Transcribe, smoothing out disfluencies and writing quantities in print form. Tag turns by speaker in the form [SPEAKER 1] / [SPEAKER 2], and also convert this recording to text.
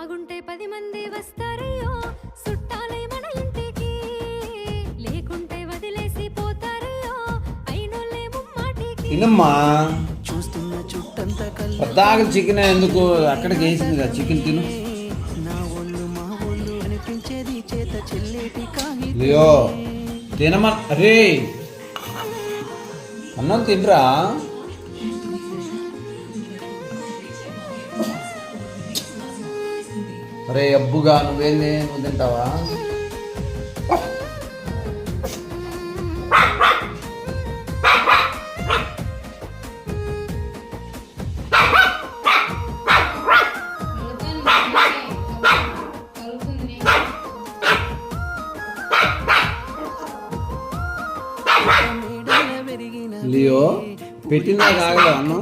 [SPEAKER 1] బాగుంటే 10 మంది వస్తారయ్యో సుట్టాలై మన ఇంటికి లేకుంటే వదిలేసి పోతారయ్యో అయినోళ్ళే ముమ్మాటికి
[SPEAKER 2] తినమ్మా పద్దాక చికెన్ ఎందుకు అక్కడికి వేసింది కదా చికెన్ తిను లియో తినమా అరే అన్నం తినరా అరే అబ్బుగా నువ్వేంది నువ్వు తింటావా లియో పెట్టిందా కాగలదు అన్నం